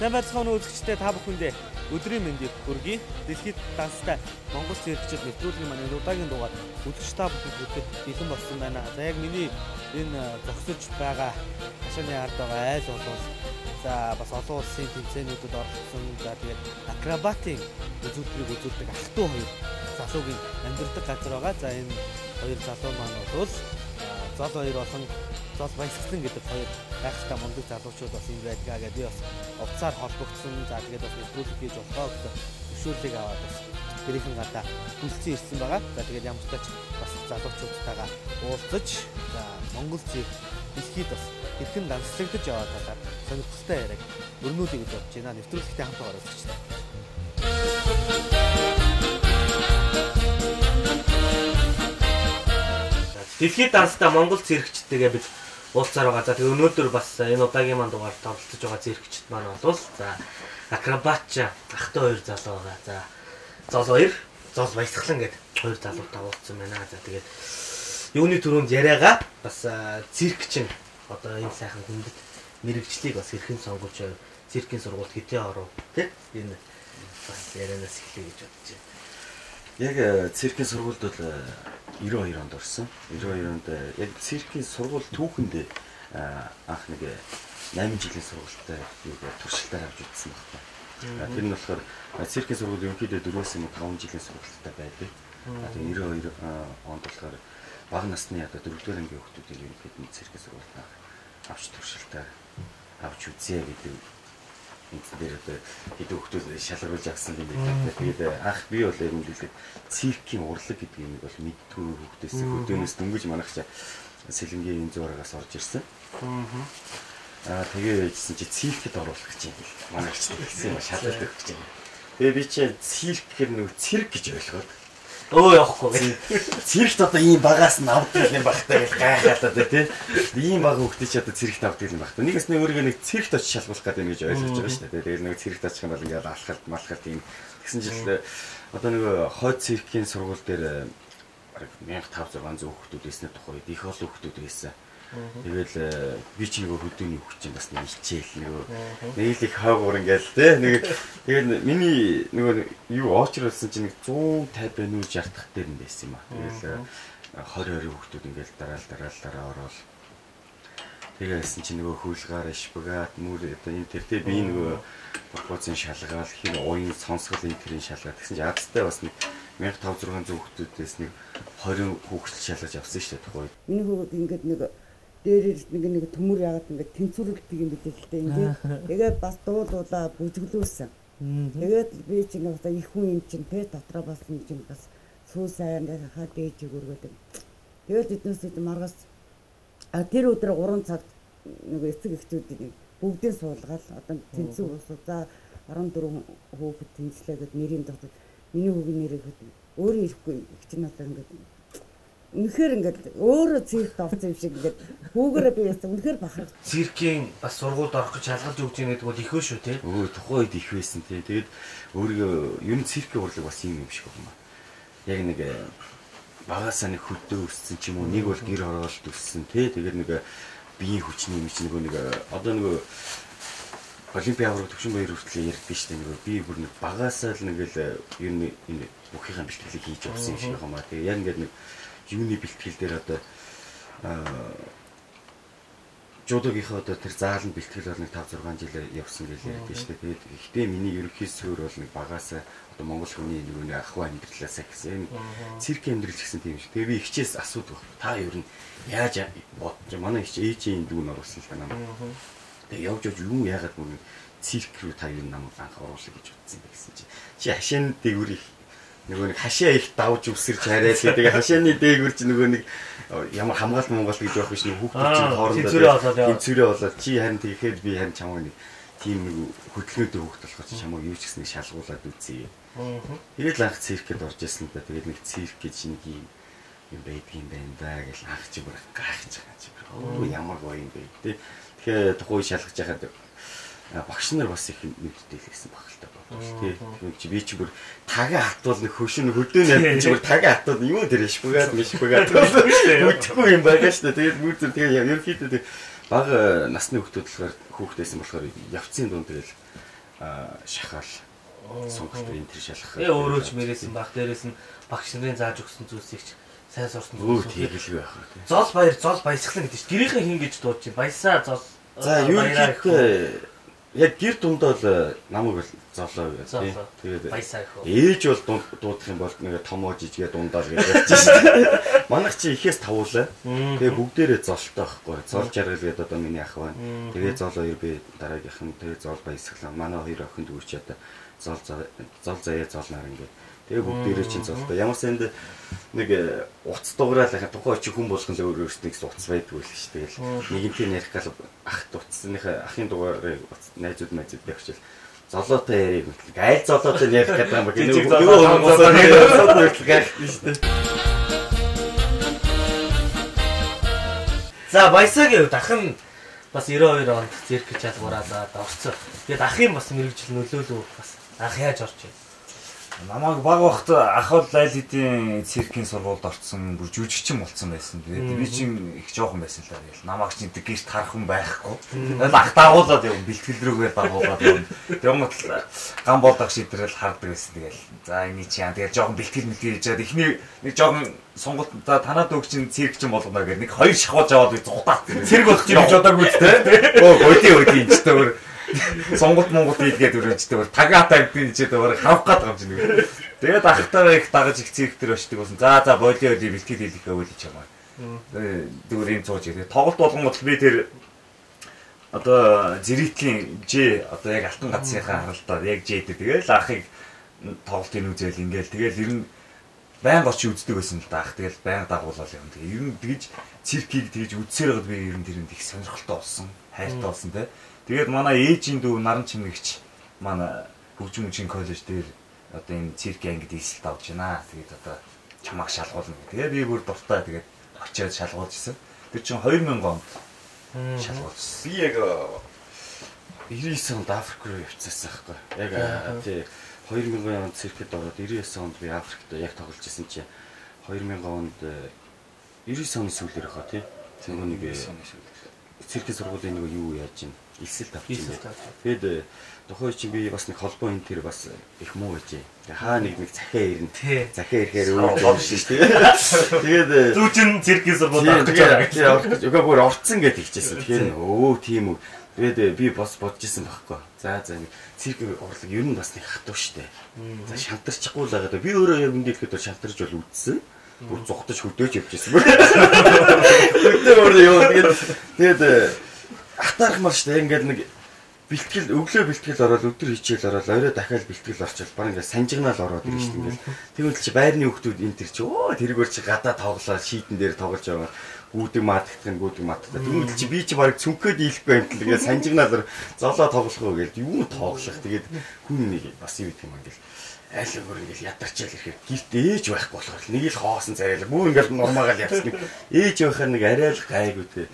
Сайн байцгаана уу үзэгчдээ та бүхэндээ өдрийн мэндийг хүргэе. Дэлхийд данстай Монгол зэрэгчид нэвтрүүлгийн маань удаагийн дугаар үзэгч та бүхэнд хүргэхэд бэлэн болсон байна. За яг миний энэ зогсож байгаа хашааны ард байгаа айл олоос за бас олон улсын тэмцээнүүдэд оролцсон. За тэгээд акробатын үзүүлбэрийг үзүүлдэг ах トゥ хоёр залуугийн амьдардаг газар байгаа. За энэ хоёр залуу маань бол зол хоёр болон зол баясгалан гэдэг хоёр гайхалтай мундаг залуучууд бас энэ байдгаа гэдэг би бас уцаар холбогдсон. За тэгээд бас нэвтрүүлэг хийж болохоо гэсэн зөвшөөрлийг аваад бас тэрийн гадаа хүлцэн ирсэн байгаа. За тэгээд ямар ч тач бас залуучуудтайгаа уулзаж за Монгол зэрэг дэлхийд бас хэрхэн данслагдаж яваад талаар сонирхолтой яриаг өрнүүлээ гэж бодож байна. Нэвтрүүлэгтээ хамт байгаа үзэгчдээ. Дэлхийд данстай Монгол зэрэгчдтэйгээ бид уулзаар байгаа. За тэгээ өнөөдөр бас энэ удаагийн маань дугаар тоглож байгаа зэрэгчд маань бол за акробат ах トゥ хоёр залуу байгаа. За зол хоёр, зол баясгалан гэдэг хоёр залуутай уулзсан байна. За тэгээд юуны түрүүнд яриагаа бас циркчин одоо энэ сайхан хүндэт мэрэгжлийг бас хэрхэн сонгож циркийн сургуульд хитээ оров тий энэ бас ярианаас эхлэе гэж бодож байна. Яг циркийн сургуульд бол 92 онд орсон. 92 онд яг циркийн сургууль түүхэнд анх нэг 8 жилийн сургуультай юу туршилтаар авч үзсэн байна. Тэр нь болохоор циркийн сургууль ерөнхийдөө 4-5 жилийн сургуультай байдаг. Тэгээд 92 онд болохоор бага насны одоо 4-р ангийн хүүхдүүдийг ерөнхийдөө циркийн сургуульд авч туршилтаар авч үзье гэдэг энэ дээр одоо хэдэн хүүхдүүд шалгаруулж авсан юм байна. Тэгээд анх би бол ер нь хэлээд циркийн урлаг гэдэг юм бол мэдгүй хүүхдээс хөдөөнөөс дөнгөж манайх сэлэнгийн энэ зурагаас орж ирсэн. Тэгээд чи циркэд оруулах гэж юм бэл. Манайх ч тэгсэн юм шалгалт өгөх гэж юм. Тэгээд би чи цирк гэр нэг цирк гэж ойлгоод өө явахгүй. Циркт одоо ийм багаас нь авдаг юм багтаа гэж гайхалаад тий. Ийм баг хөвгтэй чи одоо циркт авдаг юм багтаа. Нэгээс нэг өөрийгөө нэг циркт очиж шалгуулах гэдэг юм гэж ойлгож байгаа шүү дээ. Тэгээд нэг циркт очих юм бол ингээд алхалт малхалт ийм тэгсэн жил одоо нэг хойд циркийн сургууль дээр 1500-600 хүүхдүүд байсан тухай их олон хүүхдүүд байсан. Тэгэл би ч нөгөө хөдөөний хүүхд чинь бас нэг хичээл нэг их хаагуур ингээл тий нэг тэгэл миний нөгөө юу очруулсан чинь нэг 150 байна уу 60 дахь дээр нь байсан юм аа. Тэгэл 20 хүүхдүүд ингээл дараа ороод тэгээсэн чинь нөгөө хүүлгаар шпагат мөр одоо энэ тэр тий би нөгөө пропорцийн шалгаал хин уян сонсгол энэ төрлийн шалгаа гэсэн чинь азтай бас нэг 1500-600 хүүхдүүдээс нэг 20 хүүхд шалгаж авсан шүү дээ тухай. Энэ хүүхд ингээд нэг дээрээс нэг төмөр яагаад ингээд тэнцвэрлэдэг юм бид л дээ ингээд. Тэгээд бас дуулуулаа бүжиглүүлсэн. Тэгээд би чинь одоо их хүн юм чинь тэ дотроо бас юм чинь бас сүү сайн хаа дээж өгөргөөд. Тэгээд эднээс маргаас тэр өдөр 3 цагт нэг эцэг эхчүүдийг бүгдийг суулгаад одоо тэнцүү уусаа за 14 хүүхэд тэнцлээгээд нэрийн дотор миний хүүгийн нэрийг өөрөө ирэхгүй хичнээл ингээд үнэхээр ингээд өөрөө циркт орсон юм шиг ингээд хүүгээрээ би яасан үнэхээр бахарх. Циркийн бас сургуульд орох гэж шалгалж өгч байгаа гэдэг бол их шүү тий. Тухайн үед их байсан тий. Тэгээд өөрийгөө ер нь циркийн урлаг бас юм шиг байна. Яг нэг багасаа нэг хөдөө өссөн ч юм уу нэг бол гэр хороолт өссөн тий. Тэгээд нэг биеийн хүчний юм чинь нэг одоо нэг Олимпиад төвшин баяр хүртэл ярьдээ шүү дээ. Нэг би бүр нэг багасаа л нэг л ер нь энэ бүхийхэн бэлтгэлийг хийж явсан юм шиг байна. Тэгээд яг ингээд нэг юуны бэлтгэл дээр одоо жодогийнхоо одоо тэр заалан бэлтгэл бол нэг 5-6 жил явсан гэж ярьдээ шүү дээ. Тэгээд ихтэй миний ерөнхий суурь бол нэг багасаа одоо монгол хүний нэг ахуй амьдралаасаа гэсэн. Циркийн амьдрал гэсэн тийм шиг. Тэгээд би ихчээс асуудаг. Та ер нь яаж бодож манай ихч ээжийн дүүн оруулсан л та намайг. Тэгээд явж юу яагаад бүр цирк рүү та ер нь намайг анх оруулах гэж бодсон юм бэ гэсэн чи. Чи хашааны дээгүүр их нөгөө нэг хашаа их давж үсэрч хараад тэгээд хашааны дээгүүр чи нөгөө нэг ямар хамгаалт монголт гэж байх биш нэг хүүхдүүд чинь хоорондоо тэнцвэрээ болоод чи харин тэгэхэд би харин чамайг нэг тийм нэг хөдөлгөөний хүүхд болохоор чи чамайг юу ч гэсэн шалгуулад үзье. Тэгээд л анх циркэд орж ирсэн да тэгээд нэг цирк гэж нэг юм байдаг юм байна да гэж анх чи бүр гайхаж байгаа чи. Оо ямар гоё юм бэ тий. Тэгэхээр тухай шалгаж яхад багш нар бас их мэддэг гэсэн багталтай байна. Тий. Би чи бүр тагаа хатвал нэг хөшин хөдөөний чи бүр тагаа хатвал юу тэр шпагат үтгэхгүй юм байгаа шүү дээ. Тэгээд бүр тэгээ ерөнхийдөө бага насны хүүхдүүд болохоор хүүхдээсэн болохоор явцын дунд тэгэл шахаал сонголт энэ төр шалгах. Өөрөө ч мэрээсэн баг дээрээс нь багш нарын зааж өгсөн зүйлсийг ч сайн сурсан зүйл хийлгүй байх үү. Зол баясгалан гэдэг чинь тэрийнхээ хин гэж дууд чинь баясаа зол. За юу гэхээр яг гэр дундаа л намайг бол золоо тий. Тэгээд баясаа их. Ээж бол дуудах юм бол нэг томоо жижигээ дундаа л гэж ярьж байна. Манайх чи ихээс тавуулаа. Тэгээ бүгдээрээ золтой байхгүй. Зол жаргал гэдэг одоо миний ах байна. Тэгээ зол хоёр би дараагийнх нь тэгээ зол баясгалан. Манай хоёр охинд үрч одоо зол заяа зол нар ингээд. Тэгээ бүгдээрээ чинь золтой. Ямар санд нэг уц дуграал тухай чи хүн болгон л өөр өөрсдөө уц байдгүй л ш. Тэгэл нэгэнтээ ярих гал ах уцсныхаа ахын дугаарыг найзууд явчихвал золоотой яриг мэтлэг айл золоотой ярих гэдэг юм байна. За баясаагийн үед ах нь бас 92 онд цирк чалгуураалаад орцсон. Тэгээд ахын бас мэрэгжил нөлөөлөө бас ах яаж орж байна? Намайг баг вахт ах бол айл хэдийн циркийн сургуульд орсон, бүр жүжигчин болсон байсан. Тэгээд би чинь их жоохон байсан л да. Тэгэл намайг чинь гэрт харах хүн байхгүй. Тэгэл ах дагуулад явна, бэлтгэл рүүгээ дагуулад явна. Тэгмэд ган болдог шийдрэл хардаг байсан. Тэгэл за энэ чи яа. Тэгэл жоохон бэлтгэл хийж чад ихний нэг жоохон сонголт за танаад өг чинь циркчин болгоно гэх нэг хоёр шахуулж аваад зугатаад. Цирк болох юм жодоогүй ч те. Гойди ч тэр сонголт хийлгээд өрөөжтэй бүр тагаатаа гэдэг чинь өөр хавах гээд байгаа юм чинь. Тэгээд ахтайгаа их дагаж их цирк төр очдөг болсон. За болио бэлтгэл хийлэхээ үйл хийж байгаа. Дүүр юм цууж ирээ. Тоглолт болгонгод би тэр одоо зэрэтлийн Ж одоо яг алтан гацсынхаа харалтаар яг Ж дээр тэгэл ахыг тоглолтын үзэл ингээл тэгэл ер нь байнга очиж үздэг байсан л да ах. Тэгэл байнга дагуулал юм. Тэгээ ер нь тэгж циркийг тэгж үзсээр байгаад би ер нь тэрэнд их сонирхолтой болсон. Хайртай болсон те. Тэгээд манай ээжийн дүү наран чимэгч манай хөгжмөчийн коллеж дээр одоо энэ циркийн ангид эсэлт авч байна. Тэгээд одоо чамааг шалгуулна. Тэгээд би бүр дуртай тэгээд очиод шалгуулж исэн. Тэр чинь 2000 онд шалгуулсан. Би яг 99 онд Африк руу явчихсан байхгүй. Яг тий 2000 онд циркэд ороод 99 онд би Африкт яг тоглож исэн чинь 2000 онд 99 оны сүүлээр хаа тий. Тэнгөө нэг циркийн сургуулийн нэг юу яаж юм эсэлт авчихсан. Тэгээд тухайн чинь би бас нэг холбоо энэ тэр бас их муу байжээ. Хаа нэг захиа ирнэ. Захиа ирэхээр өөр шин тэгээд зүүчин циркийн сургууль авах гэж байгаа. Угаа бүр орцсон гэж хэлчихсэн. Тэгэхээр тийм үү. Тэгээд би бас бодож исэн байхгүй. За циркийн урлаг ер нь бас нэг хатуу штэ. За шантарчихгүй л байгаа. Би өөрөө яг ингэхэд шантарч бол үдсэн. Бүр зугтаж хөдөөж явчихсан. Хөдөө өөрөө юу тэгээд ахтаархмаар штэ ингээд нэг бэлтгэл өглөө бэлтгэл ороод өдөр хичээл ороод орой дахиад бэлтгэл орчвол баг ингээд санжигнаал ороод ирж штэ ингээд тэгвэл чи байрны хүүхдүүд энэ төр чи тэргээр чи гадаа тоглоо шийдэн дээр тоглож байгаа гүдэг маадах тэгвэл чи би чи баг цүнхээд ийлэхгүй юм л ингээд санжигнаал золоо тоглох уу гэж юу тоглох тэгээд хүн нэг бас юу гэх юм ингээд айл өөр ингээд ядарчаал ирэхээр гэрт ээж байхгүй болохоор нэг л хоосон царайлаа бүр ингээд нормагаал явсан ээж байхаар нэг арай л гайгүй те.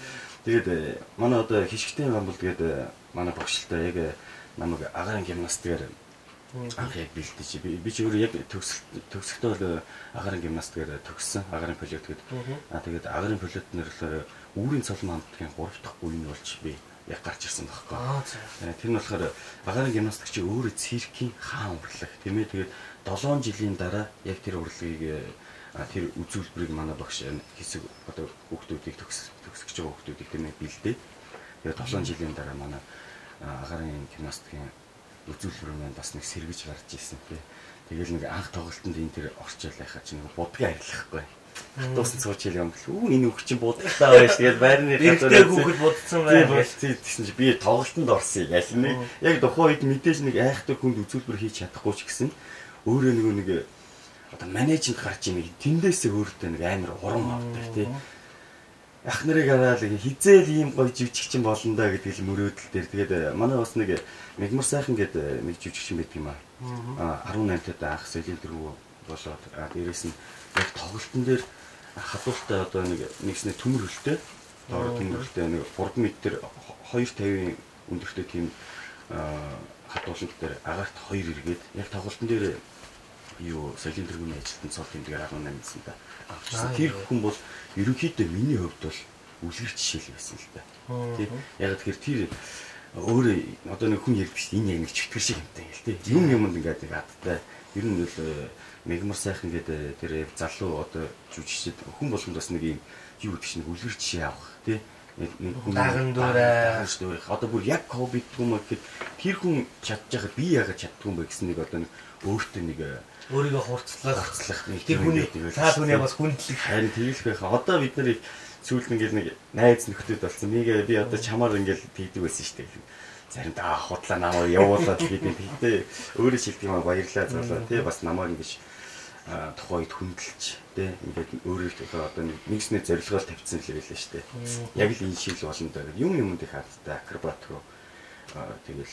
Тэгээд манай одоо хишгтийн гамбал тэгээд манай багшилтай яг намайг агаарын гимнастикээр анх яг бэлдэж би ч өөрөө яг төгсөлтөө бол агаарын гимнастикээр төгссөн агаарын пилот гэдэг. Тэгээд агаарын пилот нэрлэлээр үүрийн цолон хамтгийн 3 дахь буйн болж би яг гарч ирсэн байхгүй. Тэр нь болохоор агаарын гимнастик чи өөрөө циркийн хаан урлаг тийм ээ. Тэгээд 7 жилийн дараа яг тэр урлагийг тэр үзүүлбэрийг манай багш хэсэг одоо хүүхдүүдийг төгсгөж байгаа хүүхдүүдийг тийм ээ бэлдээ. Тэгээд 7 жилийн дараа манай агаарын гимнастикийн үзүүлбэр маань бас нэг сэргэж гарч ирсэн тий. Тэгэл нэг анх тоглолтод энэ тэр орчил байхад чинь нэг будгийн арилахгүй. Хатуусан цууч хэл юм бэл энэ үг чинь будагтай байж тэгээд байрны гадар хүүхэд будсан байх гэсэн чи би тоглолтод орсон ял нэг яг тухайн үед мэдээж нэг айхтай хүнд үзүүлбэр хийж чадахгүй ч гэсэн өөрөө нэг одоо менежмент гарч ийн тэндээсээ өөртөө нэг амар урам авдаг тий. Ах нарыг хараад хизээл ийм гоё живжигчин болно да гэдэг л мөрөөдөл дээр тэгээд манай бас нэг мегмар сайхан гэдэг нэг живжигчин байдаг юм аа 18 тад анх сэлэнтэргүй болоод дээрээс нь яг тоглолтын дээр хадуултаа одоо нэгснэ төмөр хөлтэй доор төмөр хөлтэй нэг 3 м 250-ийн өндөртэй тийм хадуулт дээр агаарт 2 эргээд яг тоглолтын дээр юу сэлэнтэргүй ажилтан цол тэмдгээр 18 гэсэн та. Тэр хүн бол ерөнхийдөө миний хувьд бол үлгэр жишээл байсан л да. Тийм. Яг тэгэхээр тэр өөрөө одоо нэг хүн ярьж энэ яг нэг читгэр шиг юмтай гэл тий. Юмд ингээд нэг адтай. Ер нь л мегмар сайхан гэдэг тэр залуу одоо жүжигчд хүн болгонд бас нэг юм юу гэдэг чинь үлгэр жишээ авах тий. Нэг хүн даган дураа одоо бүр яг хобби юм гэхэд тэр хүн чадчихад би яагаад чаддгүй юм бэ гэсэн нэг одоо нэг өөртөө нэг өөрийгөө хурцлах нэг тэр хүний цаа түүний бас хүндлэх харин тэгэл байх. Одоо бид нар сүүлд ингээд нэг найз нөхдөд болсон. Би одоо чамаар ингээд тэгдэг байсан шүү дээ. Заримдаа худлаа намайг явуулаад гэдэг. Тэгтээ өөрөө шилдэг юм баярлаа залуу тий бас намайг ингэж тухайд хүндэлж тий ингээд өөрийнхөө одоо нэгснээ зорилгоор тавьсан л байлаа шүү дээ. Яг л энэ шил болно даа гэдэг юмд их хаттай акробат руу тэгэл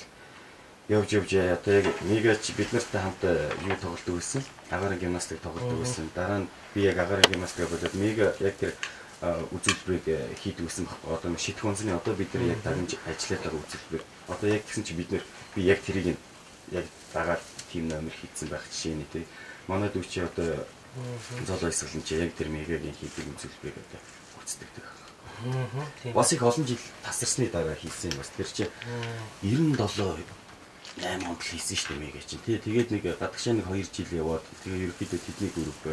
явж одоо яг мегач бид нартай хамт юу тоглолт өгсөн. Агаарын гимнастик тоглолт өгсөн. Дараа нь би яг агаарын гимнастик болоод мега яг тэр үзүүлбэрийг хийдэг гэсэн одоо нэг шитгэх онцны одоо бид нар яг дарамж ажиллаад байгаа үзүүлбэр. Одоо яг гэсэн чи бид нар би яг тэрийг яг дагаад тим номер хийсэн байх жишээ нь тий. Манай дүүч одоо зол ойсгалан чи яг тэр мегагийн хийдэг үзүүлбэрийг одоо үздэг гэх. Бас их олон жил тасарсны дараа хийсэн юм бас тэр чи 97 8 онд хийсэн шүү дээ мега чинь тий. Тэгээд нэг гадагшаа нэг 2 жил яваад тэгээд ерөөхдөө тэдний групп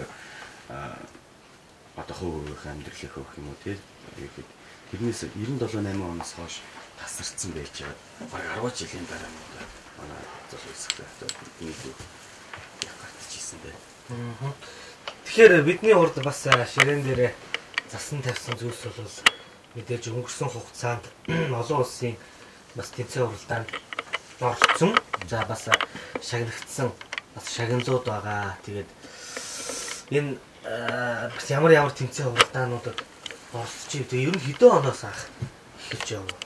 одоо хувийн амьдралыг хөөх юм уу тий. Ерөөд тэрнээс 97 8 оноос хойш тасарсан байж байгаа. Баг 10 жилийн дараа манай зол хэсэгтэй энэ юу яг гартчихсэн дээ. Тэгэхээр бидний урд бас ширээн дээр засан тавьсан зүйлс бол мэдээж өнгөрсөн хугацаанд олон улсын бас тэмцээн уралдаанд орсон. За бас шагнагдсан бас шагналууд байгаа. Тэгээд энэ бас ямар тэмцээн уралдаануудад оролцож байгаа. Ер нь хэдэн оноос анх эхэлж яваа.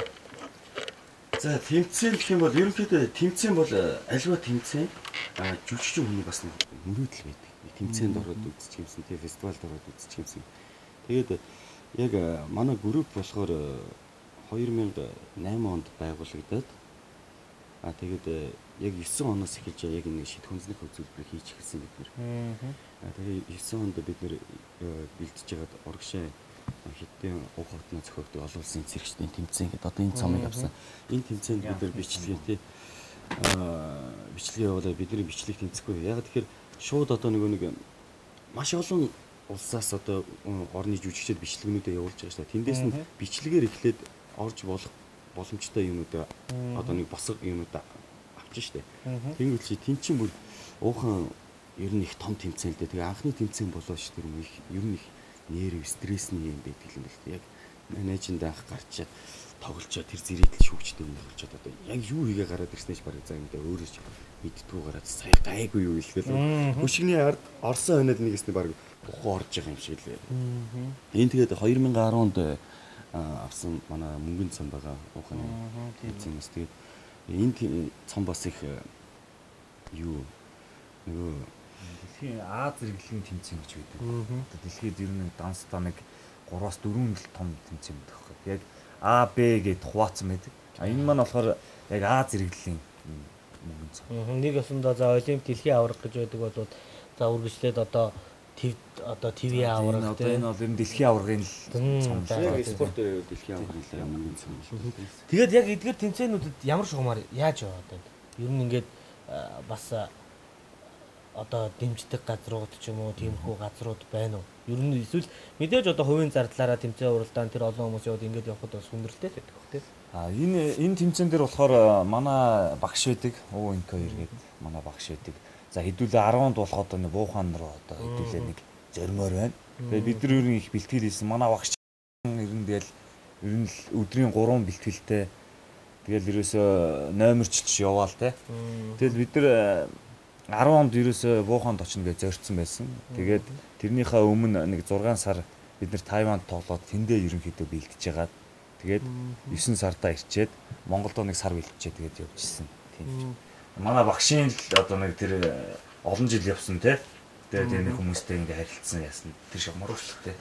За тэмцээн гэх юм бол ерөнхийдөө тэмцээн бол альва тэмцээн жүжигчин хүний бас мөрөөдөл байдаг. Тэмцээнд ороод үзчих юмсан, тэгээ фестивалд ороод үзчих юмсан. Тэгээд яг манай групп болохоор 2008 онд байгуулагдаад тэгээд яг 9 оноос эхэлж яг нэг шид хүнзних үзүүлбэр хийж эхэлсэн бид нэр. Тэгээд 9 онд бид нэр бэлдэж байгаад урагшаа хэдэн уг хотноо зохиогддог олон улсын цэрэгчдийн тэмцээн гэдэг одоо энэ цомыг авсан. Энэ тэмцээнд бид нэр бичлэгээ бичлэгээ явуулаад бидний бичлэг тэмцэхгүй. Яг тэгэхээр шууд одоо нэг маш олон улсаас одоо орны жүжигчид бичлэгнүүдээ явуулж байгаа шүү дээ. Тэндээс нь бичлэгээр эхлээд орж болох боломжтой юмудаа одоо нэг босго юмудаа авчих шүү дээ. Тэнгүүл чи тэн чин бүр уухан ер нь их том тэмцээн л дээ. Тэгээ анхны тэмцээн болоо ш тэр юм их ер нь их нерв стрессний юм байдаг юм байна л дээ. Яг менежмент анх гарч тоглолцоо тэр зэрэгтэл шүүгчтэй юм болчиход одоо яг юу хийгээ гараад ирснэж бараг за юм даа өөрөө ч мэдтгүү гараад сая гайгүй юу хэлгээл. Хөшигний ард Орсон хойнод нэгэсний бараг ухаан орж байгаа юм шиг л. Энэ тэгээд 2010 онд авсан манай мөнгөн цом байгаа ухааны тэмцээнээс тэгээд энэ цом бас их юу нөгөө дэлхийн А зэрэглэлийн тэмцээн гэж байдаг. Дэлхийд ер нь данстаа нэг 3-4 л том тэмцээн байдаг хөөе. Яг А, Б гэд хуваацсан байдаг. Энэ маань болохоор яг А зэрэглэлийн мөнгөн цом. Нэг өсөндөө за олимп дэлхийн аварга гэж байдаг болоод за үргэлжлээд одоо ТV аварга одоо энэ бол ер нь дэлхийн аваргын цом. Яг спорт дэлхийн аваргын мөнгөн цом. Тэгээд яг эдгээр тэмцээнүүдэд ямар шугамар яаж яваад байна? Ер нь ингээд бас одоо дэмждэг газрууд ч юм уу тиймхүү газрууд байна уу? Ер нь эсвэл мэдээж одоо хувийн зардлаараа тэмцээн уралдаан тэр олон хүмүүс яваад ингээд явхад бас хүндрэлтэй байдаг бох тийм. Энэ тэмцээн дээр болохоор манай багш байдаг. ОНК2 гэдэг манай багш байдаг. За хэдүүлээ 10-нд болох одоо нэг буухаан руу одоо хэдүүлээ нэг зоримоор байна. Тэгээд бид нар ер нь их бэлтгэл хийсэн. Манай багш ер нь тэгэл ер нь л өдрийн 3 бэлтгэлтэй тэгэл ерөөсөө номерчилж яваал те. Тэгэл бид нар 10 онд ерөөсөө бууханд очно гэж зорьсон байсан. Тэгээд тэрнийхээ өмнө нэг 6 сар бид нар Тайванд тоглоод тэндээ ерөнхийдөө бэлтэж байгаад тэгээд 9 сартаа ирчээд Монголдо нэг сар бэлтжээ тэгээд явжсэн. Тийм. Манай багшийн л одоо нэг тэр олон жил явсан те. Тэгээд нэг хүмүүстэй ингээ харилцсан яасан. Тэр шиг мөрөвчлөлтэй.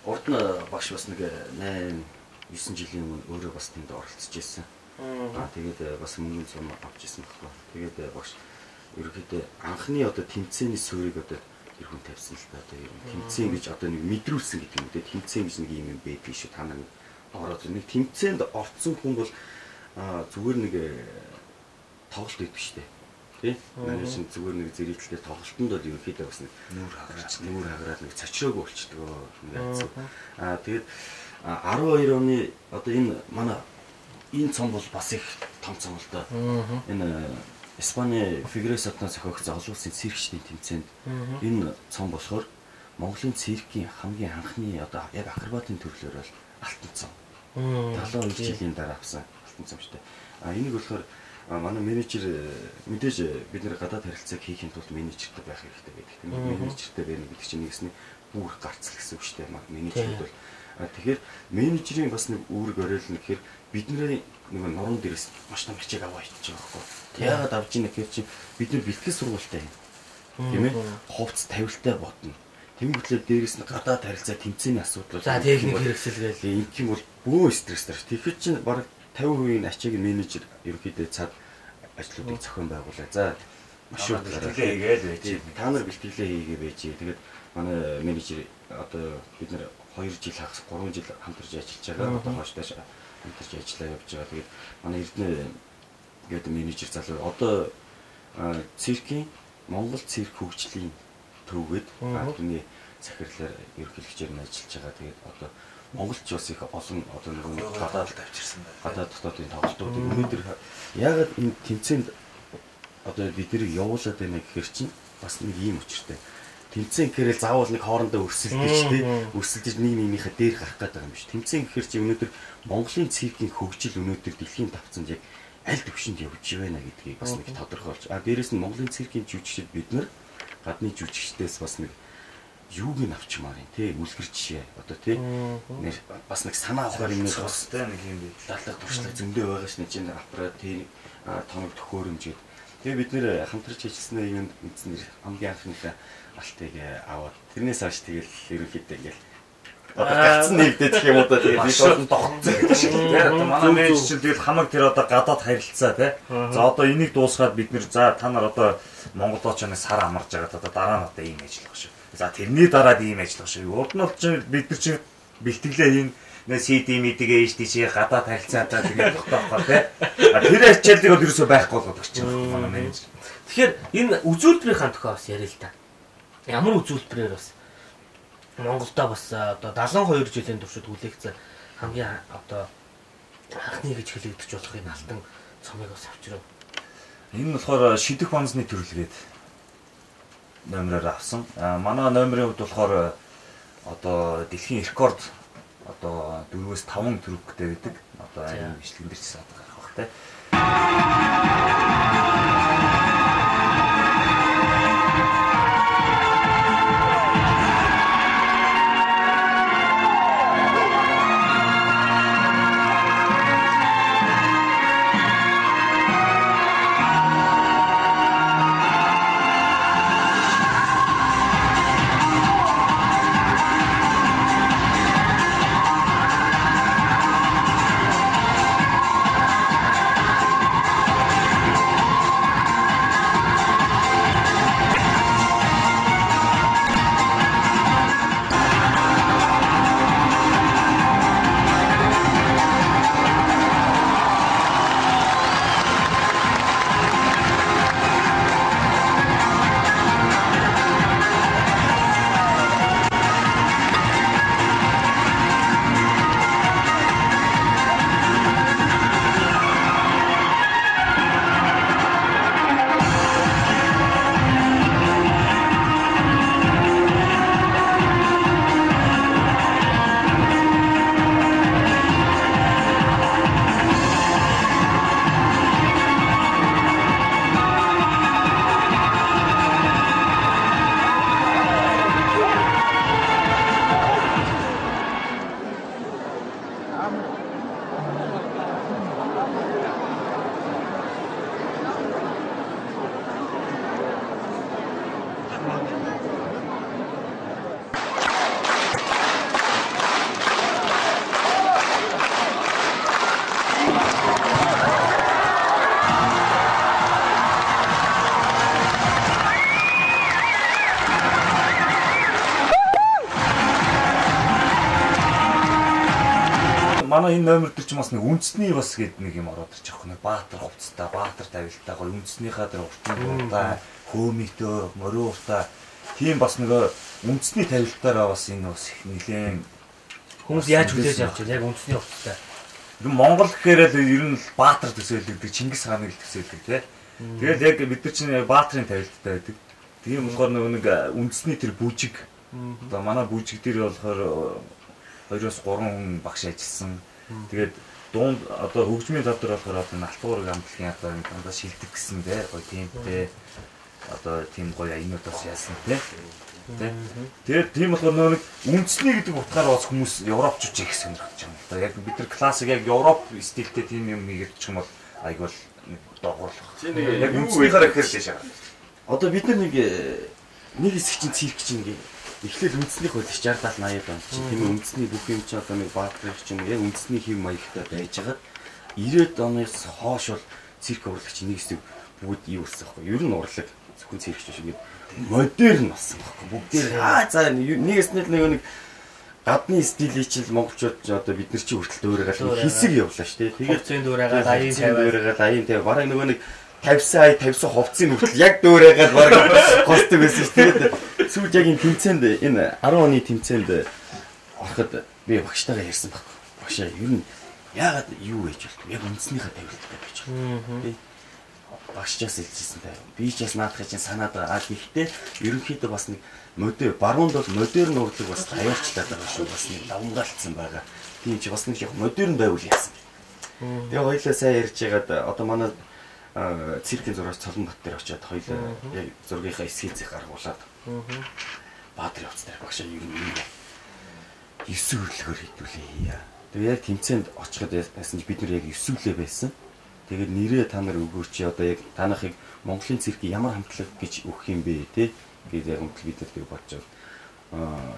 Урд нь багш бас нэг 8-9 жилийн өмнө өөрөө бас тэнд оролцож ирсэн. Тэгээд бас мөнгөн цом авч ирсэн баггүй. Тэгээд багш ерөөхдөө анхны одоо тэмцээний суурийг одоо тэр хүн тавьсан л та одоо ер нь тэмцээн гэж одоо нэг мэдрүүлсэн гэдэг юм үү. Тэмцээн гэж нэг юм байдаг шүү. Та нар ороод нэг тэмцээнд орцсон хүн бол зүгээр нэг тоглолт гэдэг шүү дээ. Тий? Манай шин зүгээр нэг зэрэгтэй тоглолтод бол ерөнхийдөө бас нэг нүүр хагараад нэг цочроогүй болчихдог ингээд. Тэгээд 12 оны одоо энэ манай энэ цом бол бас их том цом л доо. Энэ Испани Фигресатнаас зохиогдсон олон улсын циркчдийн тэмцээнд энэ цом болохоор Монголын циркийн хамгийн анхны одоо яг акробатын төрлөөр бол алтан цом. 72 жилийн дараа авсан алтан цом шүү дээ. Энийг болохоор манай менежер мэдээж бид нэр гадаад харилцааг хийхин тулд менежертэй байх хэрэгтэй гэдэг. Менежертэй байна гэдэг чинь нэгсний үүрэг гарцал гэсэн үг шүү дээ. Менежерүүд бол тэгэхээр менежерийн бас нэг үүрэг оройл нь гэхээр бидний нэг нуруунд дээрээс маш том хичээл аваа хийчих байгаа байхгүй. Яагаад авж ийнэ гэхээр чи бид нар бэлтгэл сургуультай юм. Тийм ээ? Хувцс тавилттай бодно. Тэнгүүтлээ дээрээс нь гадаад харилцаа тэмцээний асуудал. За техник хэрэгсэл гээл. Инх юм бол бөө стресстэй. Тэгэхээр чи бараг 50% ачааг менежер ерөнхийдөө цаад ажлуудыг зохион байгуулаа. За машин бэлтгэлээ хийгээд байж. Та нар бэлтгэлээ хийгээ байж. Тэгээд манай менежер одоо бид нар 2 жил хагас 3 жил хамтарч ажиллаж байгаа. Одоо хойштойш хамтарч ажиллаа явж байгаа. Тэгээд манай Эрдэнэ гэдэг менежер залуу одоо циркийн Монгол цирк хөгжлийн төвгээд бидний захирлаар ерөнхийлөгчээр нь ажиллаж байгаа. Тэгээд одоо Монголч бас их олон одоо нэг гадаад авчирсан байна. Гадаад дотоодын тоглолтуудыг өнөөдөр яагаад энэ тэмцээнд одоо бид нэр явуулаад байна гэхээр чинь бас нэг ийм учиртай. Тэмцээн гэхээр заавал нэг хоорондоо өрсөлдөж тий өрсөлдөж нэг нэгнийхээ дээр гарах гэдэг юм биш. Тэмцээн гэхээр чи өнөөдөр Монголын циркийн хөгжил өнөөдөр дэлхийн давцанд яг аль түвшинд явж байна гэдгийг бас нэг тодорхойлж. Дээрээс нь Монголын циркийн жүжигчид бид нар гадны жүжигчдээс бас нэг юуг нь авчмаар юм тий үлгэр жишээ одоо тий бас нэг санаа авахар юм нэг бастай нэг юм дадлаг туршлага зөндөө байгаа шнэ чинь аппарат тий тоног төхөөрөмж. Тэгээ бид нэр хамтарч ажилласны юунд мэдсэн хамгийн анхныхаа алтыг аваад тэрнээс хойш тэгэл ерөнхийдөө ингээл одоо гацсан нэгдээд гэх юм уу да тэгээд нэг олон тогтцоо гэдэг шиг тий одоо манай менежер тэгэл хамаг тэр одоо гадаад харилцаа тий за одоо энийг дуусгаад бид нэр за та нар одоо Монголооч нэг сар амарж байгаа одоо дараа нь одоо ийм ажиллах шүү. За тэрний дараад ийм ажиллах шүү. Урд нь бол чи бид нар чи бэлтгэлээ хийн нэ CD мэдгээ HD чи гадаад харилцаатай тэгээд тогтоохоо тий. Тэр ачааллыг бол ерөөсөө байхгүй болгоод өгч байгаа манай менежер. Тэгэхээр энэ үзүүлбэрийн тухай бас яриа л та. Ямар үзүүлбэрээр бас Монголда бас одоо 72 жилийн туршид хүлээгдсэн хамгийн одоо анхны гэж хэлэгдэж болох энэ алтан цомыг бас авчирав. Энэ нь болохоор шидэх бонзны төрөлгээд номероор авсан. Манай номерын хувьд болохоор одоо дэлхийн рекорд одоо 4-5 төгрөгтэй байдаг. Одоо энэ бичлэгэн дээр ч саад гарах бах те. манай энэ номер дээр ч бас нэг үндэсний бас гээд нэг юм ороод ирчих واخ. Нэг Баатар хувцастай, Баатар тавилттай гоё үндэснийхаа дээр уртын дуртай, хөөмитөө, мориуртай тийм бас нэг үндэсний тавилтаараа бас энэ бас нэлээд хүмүүс яаж хүлээж авч байна яг үндэсний хувцастай. Монгол гэхээр л ер нь Баатар төсөөлөгдөг, Чингис хааны л төсөөлдөг тий. Тэгээд яг бид нар чинь Баатарын тавилттай байдаг. Тийм болохоор нэг үндэсний тэр бүжиг. Одоо манай бүжиг дээр болохоор 2-3 хүн багш ажилласан. Тэгээд дунд одоо хөгжмийн тав дээр болохоор одоо Алтуурыг амтлагын одоо дандаа шилдэг гэсэн тий гоё тиймтэй одоо тийм гоё аянуудаас яасан тий. Тэгээд тийм болохоор нэг үндэсний гэдэг утгаараа бас хүмүүс европчууд их сонирхож байгаа. Одоо яг бид нар классик яг Европ стилтэй тийм юм хийгдчих юм бол айгуул доогуурлах. Яг үндэснийхаараа гэхэрlээ шаа. Одоо бид нар нэг хэсэг чинь цирк чинь эхлээл үндэсний хөлч 60-70-80 онд чинь тийм үндэсний бүх юм чинь одоо нэг Баатрын чинь яг үндэсний хэв маягтай байжгаад 90-ад оноос хойш бол цирк урлагч нэг хэсэг бүгд юу болсон байхгүй. Ер нь урлаг зөвхөн циркч шиг нэг модерн болсон байхгүй. Бүгдээр за нэгээс нэг гадны стилийг чинь монголчууд одоо бид нар чинь хүртэл дөөрөөгөл хэсэг явлаа шүү дээ. Тэгээд хувцсын дөөрөөгөл аян 50 бараг нөгөө нэг 50 хувцсын хүртэл яг дөөрөөгөл бараг госдог байсан шүү дээ. Сүүлд яг энэ тэмцээнд энэ 10 оны тэмцээнд ороход би багштайгаа ярьсан байхгүй. Багшаа ер нь яагаад юу гэж болов? Яг үндснийхээ тавилттай байж байгаа. Багшчаас хэлжсэн таа. Би ч бас наадах чинь санаад байгаа. Гэхдээ ерөнхийдөө бас нэг баруунд бол модерн урлаг бас аяарчлаад байгаа шүү. Бас нэг давмгаалцсан байгаа. Тийм чи бас нэг яг модерн байвал яасан. Тэгээ хоёлаа сайн ярьж байгаад одоо манай циркийн зурагч Цолонбат дээр очиод хоёлаа яг зургийнхаа эскизийг гаргуулад Баатрын хувцас дээр багшаа юу юм бэ? 9 хөрлөгөөр хэдүүлээ. Тэгээ яг тэмцээнд очиход яасан чи бид нар яг 9 лээ байсан. Тэгээд нэрээ та нар өгөөч одоо яг танахыг Монголын циркийн ямар хамтлаг гэж өгөх юм бэ те гэдэг яг хамтлаг бид нар тэр бодож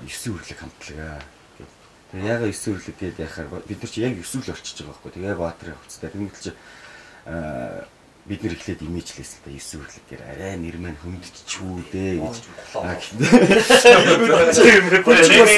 9 хөрлөг хамтлагаа гэдэг. Тэгээ яга 9 хөрлөг гэдэг яхаар бид нар чи яг 9 л орчиж байгаа байхгүй. Тэгээ Баатрын хувцастай тэгвэл чи бид нэр ихлээд имижлээсэн та 9 хөрлөггээр арай нэр маань хөндчихүү дээ гэж.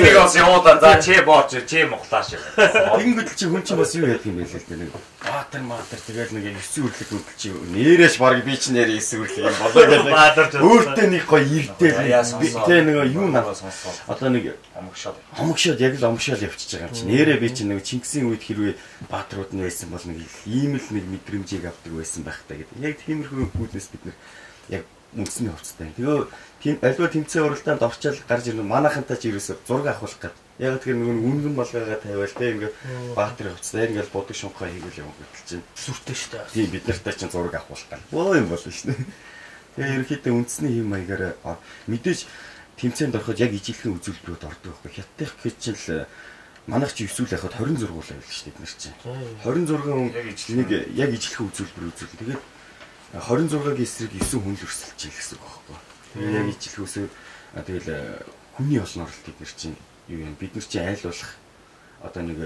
Нэг бас яваад за чи бооч чи моглааш. Тэгэнгүүт чи хүн чи бас юу яадаг юм бэ л дээ нэг Баатар тэгэл нэг 9 хөрлөг хөндөл чи нэрэж баг би чи нэр 9 хөрлөг юм болоо гэдэг. Өөртөө нэг гоё ирдээ тэ нэг юу наа сонсоо. Одоо нэг хомогшоод яг л омгшоол явчихж байгаа юм чи нэрээ би чи нэг Чингисийн үед хэрвээ Баатрууд нь байсан бол нэг ийм л нэг мэдрэмжийг авдаг байсан байх та. Яг тиймэрхүү үүднээс бид нар яг үндэсний хувцастай. Тэгээ тийм альва тэмцээн уралдаанд орчаал гарч ирнэ. Манайхантай ч ерөөсө зураг авах гээд. Яг тэр нэг үнгэн болгоогоо тавиал тэ ингээд Баатрын хувцастай ингээд бодог шунхаа хийгээл юм гэдэл чинь сүртэй шүү дээ. Тийм бид нартай чинь зураг авах гээд. Оо юм болно шүү дээ. Тэгээ ерөнхийдөө үндэсний хэм маягаараа мэдээж тэмцээнд ороход яг ижилхэн үзүүлбэрүүд ордог байхгүй. Хятадх гэж чинь л манайх чи 9 л яхад 20 зургуул авил шүү дээ бид нар чинь. 26 хүн нэг яг ижилхэн үзүүлбэр үзүүл. Тэгээд 26-гийн эсрэг 9 хүн л өрсөлдөж ил гэсэн үг байхгүй. Тэгээд яг ижилхэн өсөд тэгэл хүний олон оролт бид нар чинь юу юм бид нар чинь айлуулах одоо нэг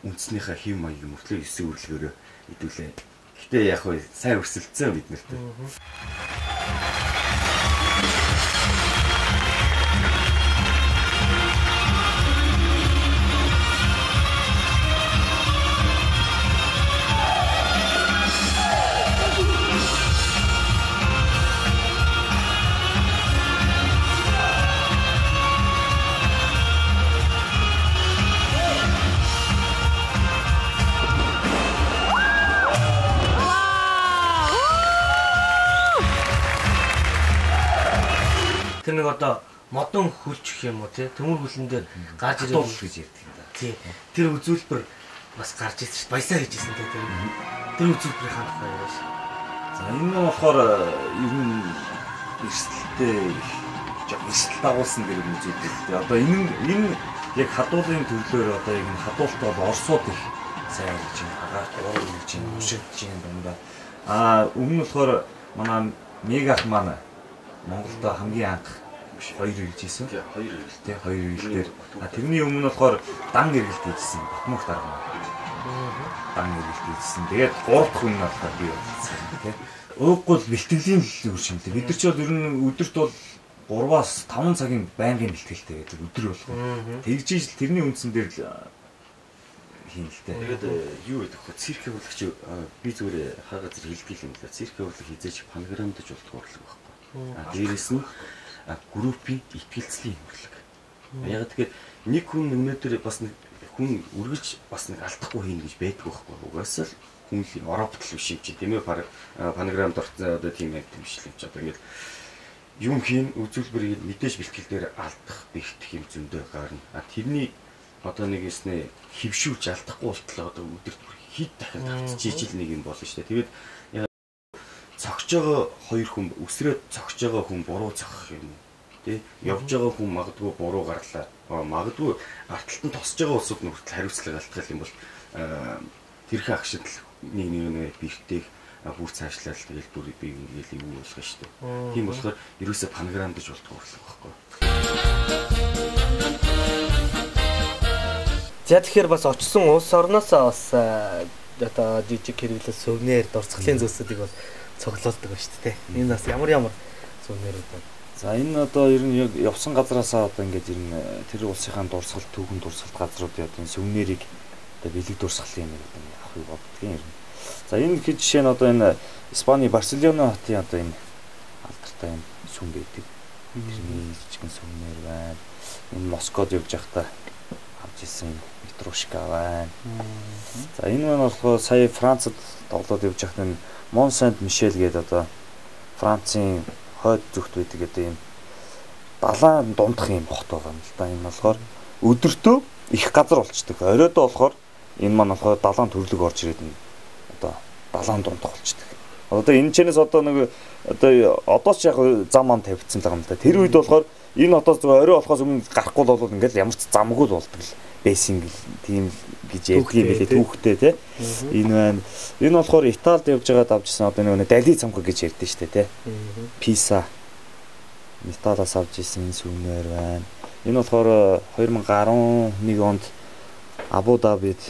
үндэснийхээ хэв маяг мөртлөө 9 өрлөгөөрөө идүүлээ. Гэтэ яг хөө сайн өрсөлдсөн бид нарт. Тэр нэг одоо модон хүлчих юм уу тий төмөр хүлэндээ гарч ирэх гэж ярьдаг юм да. Тий. Тэр үзүүлбэр бас гарч ирсэн шүү. Баясаа хийжсэн тий тэр үзүүлбэрийн хандах байж. За энэ нь болохоор ер нь эрсдэлтэй жоо эрсдэл дагуулсан гэх юм үзүүлбэр. Одоо энэ яг хадуулын төрлөөр одоо яг энэ хадуулт бол Оросууд их сайн гэж агаарт урал гэж хөшөж чинь дандаа. Өмнө нь болохоор манай Мегах маань Монголд хамгийн анх 2 ирж ийсэн. Тий 2 ирэл тий 2 ирэлээр. Тэрний өмнө болохоор дан ирэлт хийжсэн. Батмөх дарга. Дан ирэлт хийжсэн. Тэгээд 3 дахь хүн нь болохоор би болсон тий. Өөхгүй бэлтгэлийн үр шимтэй. Бид нар ч бол ер нь өдөрт бол 3-аас 5 цагийн байнгын бэлтгэлтэй байдаг өдөр болгоо. Тэгж ижил тэрний үндсэн дээр хийн л дээ. Тэгээд юу гэдэг вэ? Цирк урлагч би зүгээр хаа газар хэлдэг юм л да. Цирк урлаг хизээч панограмдаж болдог урлаг байхгүй. Дээрээс нь группийн итгэлцлийн урлаг. Яг тэгэхээр нэг хүн өнөөдөр бас нэг хүн үргэлж бас нэг алдахгүй хийнэ гэж байдаг байхгүй. Угаасаа л хүн Европт л биш юм чи тийм ээ панограмд орсон одоо тийм юм биш л юм чи одоо ингээд юм хийн үзүүлбэрийг мэдээж бэлтгэл дээр алдах бэртэх юм зөндөө гарна. Тэрний одоо нэг юмснээ хөвшүүлж алдахгүй болтлоо одоо өдөрт хэд дахин тавцчих ижил нэг юм болно шүү дээ. Тэгээд цогж байгаа хоёр хүн өсрөөд цогж байгаа хүн буруу цогох юм тий явж байгаа хүн магадгүй буруу гарлаа. Магадгүй арталт нь тосж байгаа улсууд нүртэл хариуцлага алдах юм бол тэрхүү агшид нэг бэртээх бүр цаашлал тэгэл бүр би ингээл юу болох шүү дээ. Тийм болохоор ерөөсөө панограмдаж болтгоо урлаг байхгүй. За тэгэхээр бас очсон улс орноосоо бас одоо жижиг хэрэглэл сүвнээр дурцгалын зүйлсүүдийг бол цуглуулдаг ба шүү дээ. Энэ бас ямар сүвнэрүүд байна. За энэ одоо ер нь яг явсан газараасаа одоо ингээд ер нь тэр улсынхаа дурсгал түүхэн дурсгалт газруудын одоо сүвнэрийг одоо бэлэг дурсгалын юм авахыг боддгийн ер нь. За энэ хэд жишээ нь одоо энэ Испани Барселона хотын одоо энэ алдартай юм сүм байдаг. Тэрний жижигэн сүмнэр байна. Энэ Москвад явж байхдаа авч ирсэн метрошка байна. За энэ маань болохоор сая Францад тоглоод явж байхдаа энэ Мон Сент Мишель гэдэг одоо Францын хойд зүгт байдаг одоо ийм далайн дундах юм хот байгаа юм л да. Энэ болохоор өдөртөө их газар болчдөг. Оройдоо болохоор энэ маань болохоор далайн төрлөг орж ирээд одоо далайн дундах болчдөг. Одоо энэ чэнэс одоо нэг одоо ч яг зам ам тавьчихсан л юм да. Тэр үед болохоор энэ хотоос зөв орой болохоос өмнө гарахгүй бол ингээл ямар ч замгүй л болдог л байсан тийм гэж ярьдаг юм билээ түүхтэй тий. Энэ байна. Энэ болохоор Италид явж байгаад авчихсан одоо нэг Дали цамхаг гэж ярьдэн штэ тий. Писа Италиас авч ирсэн сүмнэр байна. Энэ болохоор 2011 онд Абу Дабид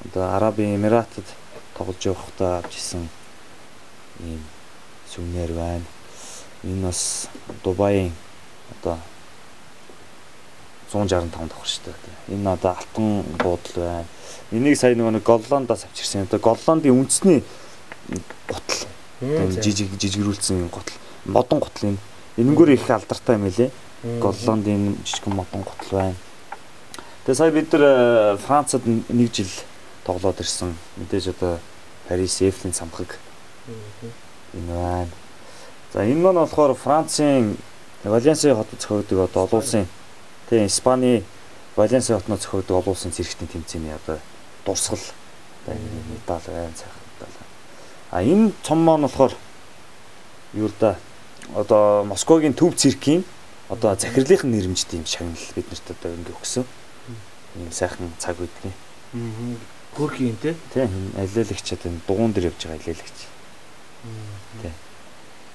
одоо Арабын Эмиратад тоглож явахдаа авч ирсэн ийм сүмнэр байна. Энэ бас Дубайн одоо 165 давхар шүү дээ. Энэ одоо алтан буудал байна. Энийг сая нэг Голландаас авчирсан. Одоо Голландын үндэсний гутал. Жижигрүүлсэн гутал. Модон гутал энэ. Энэнгүүр их алдартай юм элэ. Голландын жижигэн модон гутал байна. Тэгээ сая бид нар Францад нэг жил тоглоод ирсэн. Мэдээж одоо Парис Эйфелийн цамхаг. Энэ байна. За энэ маань болохоор Францын Валенсийн хотод зохиогддог одоо олон улсын тэгээ Испани Валенсийн хотноо зохиогддог олон улсын цэрэгтийн тэмцээний одоо дурсгал одоо энэ медаль байна цайхан медаль. Энэ цом маань болохоор юу л да одоо Москвагийн төв циркийн одоо захирлынхын нэрмжтэй юм шагнал биднэрт одоо ингээ өгсөн. Ийм сайхан цаг үйдний. Хөрхийн тий. Тийм алиалагч одоо дугуун дээр явж байгаа алиалагч. Тий.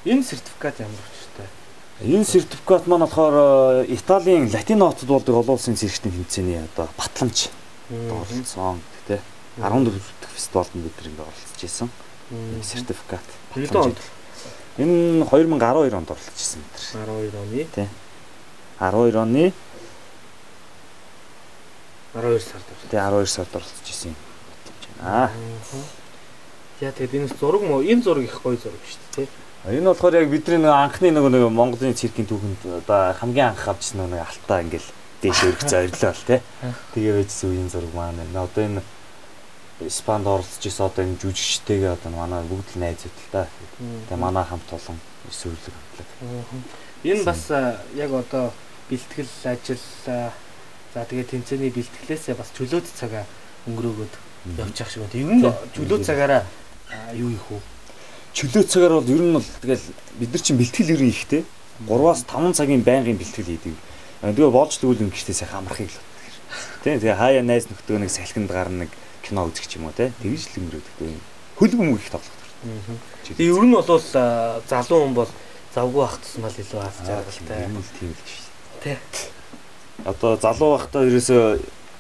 Энэ сертификат ямар учиртай? Энэ сертификат маань болохоор Италийн Латино хотод болдог олон улсын цэрэгтийн тэмцээний одоо батламж оролцсон тий 14 дэх фестивалд бид нэг оролцож исэн. Сертификат. Энэ 2012 онд оролцож исэн бид. 12 оны тий 12 оны 12 сард. Тий 12 сард оролцож исэн юм байна. За тэгээд энэ зураг мó энэ зураг их гоё зураг шүү дээ тий. Энэ болохоор яг бидний нэг анхны нэг Монголын циркийн түүхэнд одоо хамгийн анх авчихсан нэг алтаа ингээл дээш өргөц ойрлоо л тий. Тэгээ байжсэн үеийн зураг маань. Одоо энэ Испанд оролцож исэн одоо энэ жүжигчтэйгээ одоо манай бүгд л найзууд л да. Тэгээ манай хамт олон өсвөрлөг хамтлаг. Энэ бас яг одоо бэлтгэл ажил за тэгээ тэмцээний бэлтгэлээсээ бас чөлөөт цагаа өнгөрөөгөөд явчих шиг байна. Ер нь чөлөөт цагаараа юу их вэ? Чөлөөт цагаар бол ер нь бол тэгэл бид нар чинь бэлтгэл ер нь ихтэй 3-5 цагийн байнгын бэлтгэл хийдэг. Тэгээ болж тэгвэл ингэжтэй сайхан амархыг л боддог. Тийм тэгээ хаяа найз нөхдөг нэг салхинд гарна нэг кино үзэх ч юм уу тэгж л өнгөрөөдөг. Хөлбөмбөг их тоглох. Тэгээ ер нь бол залуу хүн бол завгүй ах тусмал илүү аз жаргалтай. Энэ л тийм л шүү дээ. Одоо залуу байхдаа ерөөсөө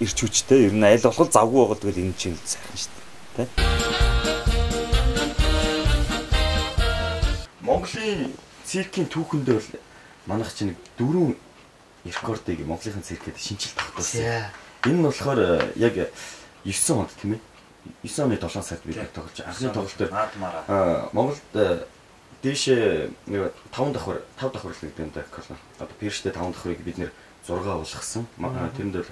ирч хүчтэй ер нь аль болох завгүй байгаа тэгэл энэ чинь сайхан шүү дээ. Монголын циркийн түүхэндээ бол манайх чинь 4 рекордыг Монголын циркэд шинжилт тогтоосон. Энэ нь болохоор яг 9 онд тийм ээ. 9 оны 7 сард бид тоглож анхны тоглолт дээр наадмаараа Монголд дээшээ нэг 5 давхар л нэгдэн дээ. Одоо Перштэй 5 давхрыг бид нэр 6 болгосон. Тэрэнд бол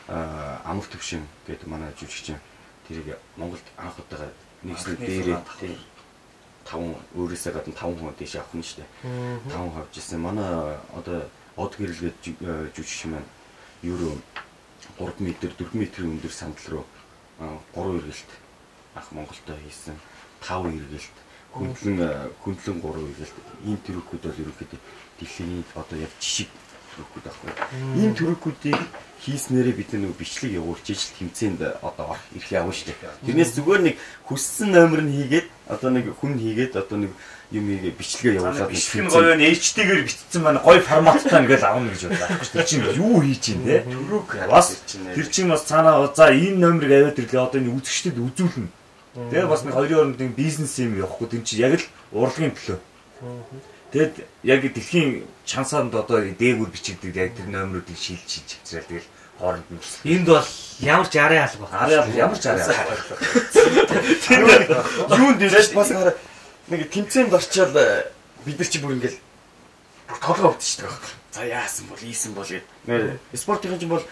амар төвшин гэдэг манай жүжигчин тэрийг Монголд анх удаага нэгснэг дээрээ 5 өөрөөсөө гадна 5 хүн дээш авах нь шүү дээ. 5 авч ирсэн. Манай одоо од гэрэлгээд жүжигчин маань евро 3 м 4 м өндөр сандал руу 3 эргэлт анх Монголдо хийсэн. 5 эргэлт хөндлөн 3 эргэлт ийм төрөкүүд бол ерөөхдөө дэлхийн одоо яг жишг төрөкүүд аахгүй. Ийм төрөкүүдийг хийснээрээ бид нэг бичлэг явуулж ижил тэмцээнд одоо ирэх явна шүү дээ. Тэрнээс зүгээр нэг хүссэн номер нь хийгээд одоо нэг хүн хийгээд одоо нэг юм ийгээ бичлэгээ явуулаад бичлэг гоё нь HD-гээр бичсэн маань гоё форматтай ингээл авна гэж бодлоо. Тэр чинь юу хийж ийн те? Төрөк бас тэр чинь бас цаанаа за энэ номерыг аваад ирлээ одоо энэ үзэгчдэд үзүүлнэ. Тэгээ бас нэг хоёрын хооронд бизнес юм явахгүй тийм чи яг л урлагийн төлөө. Тэгэд яг дэлхийн чансаанд одоо дээгүүр бичигддэг яг тэр номеруудыг шилж авчраад тэгэл хооронд нь. Энд бол ямар ч арын алба. Ямар ч арын алба. Тэр юунд дээрш бас гараа нэг тэмцээнд орчоод бид нар чи бүр ингээл толгой өвдсөн шүү дээ. За яасан бол ийсэн бол гэдэг. Спортын чинь бол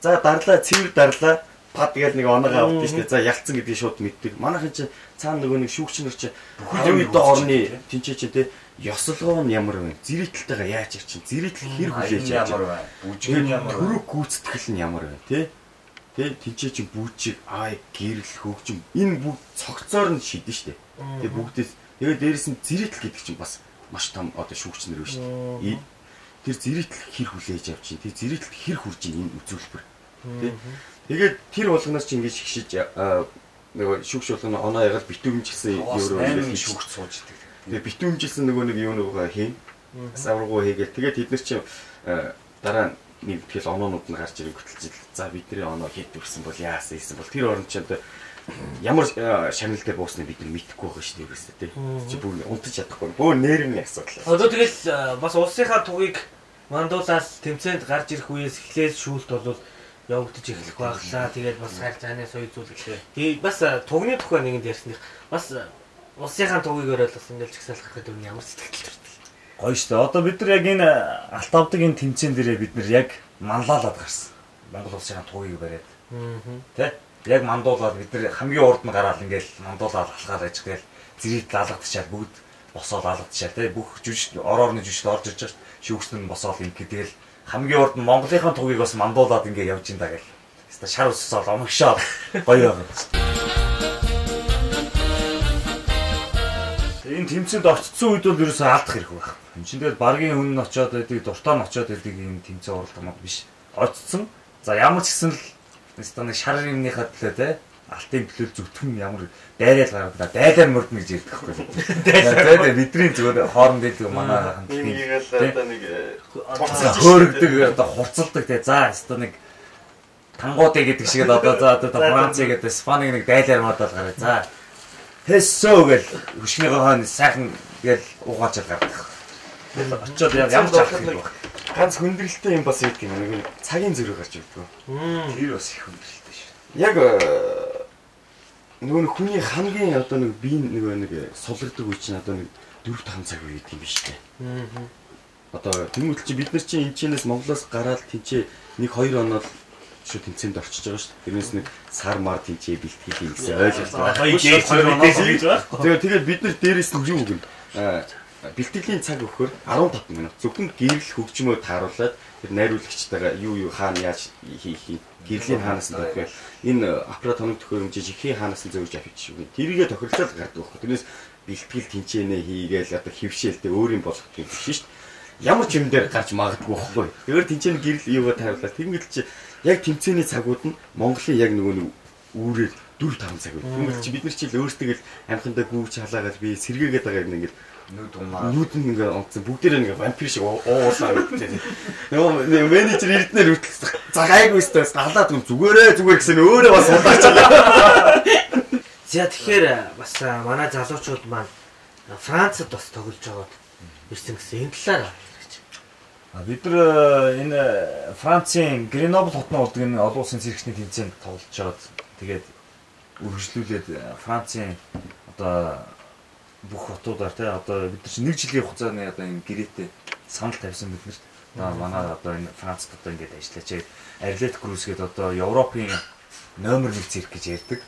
за дарлаа, цэвэр дарлаа, пад гээл нэг оноогоо авдсан шүү дээ. За ялцсан гэдгийг шууд мэддэг. Манайхан чинь цаана нөгөө нэг шүүгчнэр чинь бүхэл үед орны тэнцээ чинь те ёслогоо нь ямар вэ? Зэрэгтэлтэйгээ яаж ирчин? Зэрэгтэл хэр хүлээж ямар вэ? Бүжгийн ямар вэ? Төрөг гүйцэтгэл нь ямар вэ? Тэ? Тэнцээ чинь бүжиг, гэрэл, хөгжим энэ бүгд цогцоор нь шийдэн шүү дээ. Тэгээ бүгдээс тэгээ дээрэс нь зэрэгтэл гэдэг чинь бас маш том одоо шүүгчнэр байна шүү дээ. Тэр зэрэгтэл хэр хүлээж авч чинь, тэр зэрэгтэл хэр хурж ийн энэ үзүүлбэр. Тэ? Тэгээд тэр болгоноос чинь ингэж хишиж нөгөө шүүгч болгоно оноо ягаад битүүмжилсэн евро ингээд шүүгч сууж идэг. Тэгээ битүүмжилсэн нөгөө нэг юу нэг хийн. Савргуу хийгээл тэгээд тэд нар чинь дараа нэг тэгэл оноонууд нь гарч ирэх хөтөлж за бидний оноо хэд төрсэн бол яасан ийсэн бол тэр орон чинь ямар шагнал дээр буусна бид нар мэдэхгүй байгаа шүү дээ ерөөсөө тий. Чи бүр унтаж чадахгүй. Бөө нэрмийн асуудал. Одоо тэгэл бас улсынхаа тугийг мандуулаад тэмцээнд гарч ирэх үеэс эхлээд шүүлт бол явагдаж эхлэх баглаа. Тэгээд бас хайр цааны соёл зүйлээ. Тэгээд бас тугны тухай нэгэнд ярьсных бас улсынхаа тугийг өрөөл бас ингээл чагсаалах гэдэг нь ямар сэтгэл төрдөг. Гоё шүү дээ. Одоо бид нар яг энэ алт авдаг энэ тэмцээн дээрээ бид нар яг манлайлаад гарсан. Монгол улсынхаа тугийг бариад. Тэ? Яг мандуулаад бид нар хамгийн урд нь гараад ингээл мандуулаад алхаад ажих гээл зэрэгт алгадчихад бүгд босоод алгадчихаа тэ бүх жүжиг орны жүжигт орж ирж байгаа шүүгчнэр нь босоод ингээд тэгэл хамгийн урд нь Монголынхаа тугийг бас мандуулаад ингээд явж ин да гэл. Хэвээ шар уссаад омгшоод гоё байгаа. Энэ тэмцээнд очсон үед бол ерөөсөө алдах хэрэг байх. Энд чинь тэгэл баргийн хүн нь очоод байдаг, дуртай нь очоод байдаг юм тэмцээн уралдамаг биш. Очсон. За ямар ч гэсэн л нэг шар юмныхаа төлөө те алтын төлөө зүтгэн ямар дайрал гаргадаг. Дайлаар мөрднө гэж ярьдаг байхгүй. Дайлаар бидний зүгээр хооронд байдаг манай хамтлагийн одоо нэг хөөрөгдөг одоо хурцалдаг те. За одоо нэг тангуудыг гэдэг шиг л одоо за одоо Франц гэдэг Испанийг нэг дайлаар модал гараа. За хэсөө гэл хөшгийнхээ хойно сайхан гэл угаачаад гардаг. Очоод ямар ч алах юм бэ? ганц хүндрэлтэй юм бас ядг юм. Нэг цагийн зөрөө гарч ирдэг. Тэр бас их хүндрэлтэй шүү. Яг нөгөө хүний хамгийн одоо нэг бие нэг сулардаг үе чинь одоо нэг 4-5 цаг үед юм биш үү? Одоо тэгмэл чи бид нар чинь энэ чинээс Монголоос гараад тэнцээ 1-2 оноо шүү тэмцээнд орчиж байгаа шүү. Тэрнээс нэг сар мар тэнцээ бэлтгэл гэсэн ойлголт. Тэгээд бид нар дээрээс нь юу гэнэ? Бэлтгэлийн цаг өгөхөөр 15 минут зөвхөн гэрэл хөгжмөө тааруулаад тэр найруулагчтайгаа юу хаана яаж хийх гэрлийн хаанаас нь тавих энэ аппарат хоног төхөөрөмж жихийн хаанаас нь зөөрж авчих шүү. Тэрийгэ тохирлол гардаг байхгүй. Тэрнээс бэлтгэл тэнцэнэ хийгээл одоо хөвшээлтэй өөр юм болох юм биш шүү дээ. Ямар ч юм дээр гарч магадгүй байхгүй. Тэгэр тэнцэнэ гэрэл юугаа тааруулаад тэгмэл чи яг тэмцээний цагууд нь Монголын яг нөгөө үүрээр 4-5 цаг. Тэгмэл чи бид нар чи л өөртөө л амхандаа гүүж халаагаад би сэргээгээд байгаа юм ингээд нүүд нь ингээ онцсон бүгдээрээ ингээ вампир шиг уулаа гэдэг. Нөгөө менежер эрдэнэр хөтлөж за гайгүй стресс галаад зүгээр гэсэн өөрөө бас удаачлаа. За тэгэхээр бас манай залуучууд маань Францад бас тоглож байгаад ирсэн гэсэн энэ талаар ярьж. Бид нар энэ Францын Гренобль хотны болдог энэ олон улсын цэрэгчний тэмцээнд тоглож байгаад тэгээд үргэлжлүүлээд Францын одоо бүх хотуудаар тий одоо бид нар чинь 1 жилийн хугацааны одоо энэ гэрээтэй санал тавьсан бид нарт. Манай одоо энэ Францд одоо ингээд ажиллаач. Арилет Круз гэдэг одоо Европын номер 1 цирк гэж ярьдаг.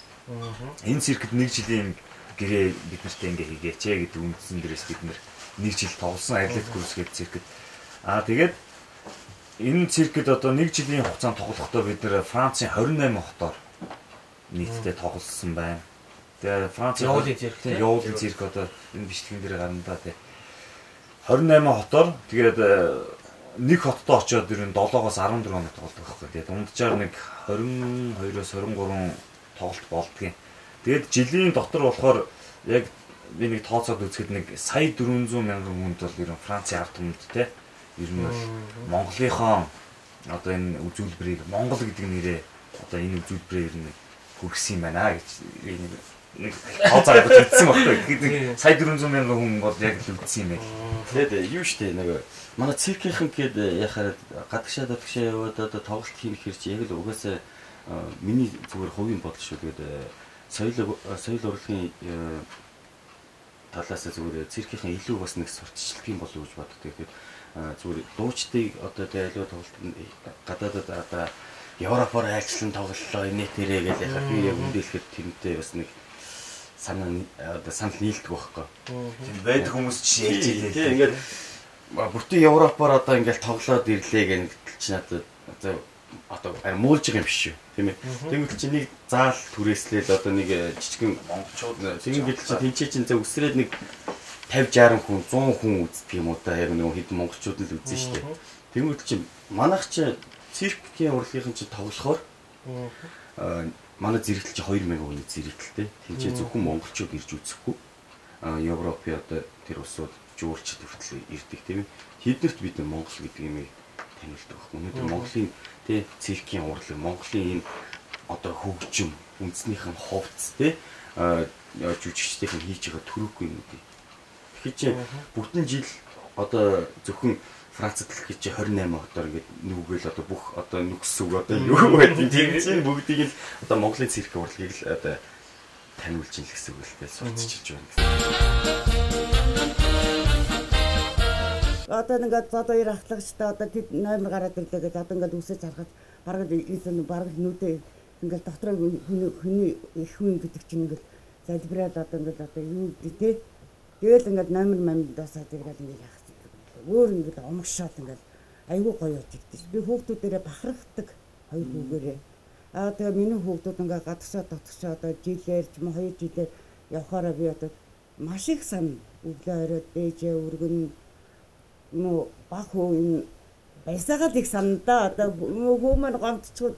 Энэ циркэд 1 жилийн гэрээ бид нарт ингээ хийгээч гэдэг үндсэн дээрээс бид нар 1 жил тоглосон Арилет Круз гэдэг циркэд. Тэгээд энэ циркэд одоо 1 жилийн хугацаанд тоглохдоо бид нар Францын 28 хотоор нийтдээ тоглосон байна. Тэгээ Францын явуулын цирк одоо энэ бичлэгэн дээр гарна да тий. 28 хотоор тэгээд нэг хоттой очиод ер нь 7-оос 14 хоног тоглодог байхгүй. Тэгээд унджаар нэг 22-оос 23 тоглолт болдгийн. Тэгээд жилийн дотор болохоор яг би нэг тооцоод үзэхэд нэг сая 400 мянган хүнд бол ер нь Францын ард түмэнд те ер нь Монголынхон одоо энэ үзүүлбэрийг Монгол гэдэг нэрээ одоо энэ үзүүлбэрээр ер нь хүргэсэн юм байна гэж нэг тооцоод үзсэн багтаа. Тэгээд сая 400 мянган хүн бол яг л үзсэн юм байна. Тэгээд юу штэ нэг манай циркийнхэн гээд яхаар гадагшаа яваад одоо тоглолт хийх хэрэг чи яг л угаасаа миний зүгээр хувийн бодол шүү. Тэгээд соёл урлагийн талаас зүгээр циркийнхэн илүү бас нэг сурталчилдаг юм болов уу гэж боддог. Тэгээд зүгээр дуучдыг одоо аливаа тоглолтод гадаадад одоо Европоор айлчлан тоглолоо инээ тэрэ гэж яхаа би яг үндэлэхэд тэрнтэй бас нэг санал нийлдэг байхгүй. Тийм байдаг хүмүүс чинь ярьж ийлээ. Тийм ингээд бүртээ Европоор одоо ингээд тоглоод ирлээ гэх чинь одоо муулж байгаа юм биш үү? Тийм ээ. Тэгвэл чи нэг заал түрээслээд одоо нэг жижигэн монголчууд тийм гэдэл чи тэнцээ чин өсрээд нэг 50 60 хүн 100 хүн үздэг юм уу да яг нэг хэдэн монголчууд л үзэн штэ. Тэгвэл чи манайх чи циркийн урлагийн чи тоглохоор манай зэрэгтэл чи 2000 хүний зэрэгтэлтэй. Тэнцээ зөвхөн монголчууд ирж үзэхгүй. Европын одоо тэр усууд жуурчд хүртэл ирдэг тийм ээ. Тэднэрт бид Монгол гэдэг юм танилдаг байхгүй. Өнөөдөр Монголын тий циркийн урлаг, Монголын энэ одоо хөгжим, үндснийх нь хувцс тий жүжигчдийн хийж байгаа төрөхгүй юм үү. Тэгэхээр чи бүтэн жил одоо зөвхөн Францад л гэж 28 хотоор ингээд нүгэл одоо бүх одоо нүксүг одоо юу гэдэг тийм чинь бүгдийг л одоо Монголын цирк урлагийг л одоо таниулж ийн гэсэн үг л дээ сурчилж байна гэсэн. Одоо ингээд зод хоёр ахлагчтай одоо тэд номер гараад ирлээ гэж одоо ингээд үсэж харахад бараг нүдээ ингээд дотроо хүний их хүн гэдэг чинь ингээд залбираад одоо ингээд одоо юу гэдэг тэгэл ингээд номер дасаад ирээд ингээд яах өөр ингээд омгшоод ингээд айгүй гоё явагдчих. Би хүүхдүүдээрээ бахархдаг хоёр хүүгээрээ. Тэгээ миний хүүхдүүд ингээд гадагшаа дотгошоо одоо жилээр ч юм 2 жилээр явхаараа би одоо маш их сан өглөө оройд ээжээ өргөн муу баг хөө энэ байсагаад их сандаа одоо хүмүүс гомдчихгүй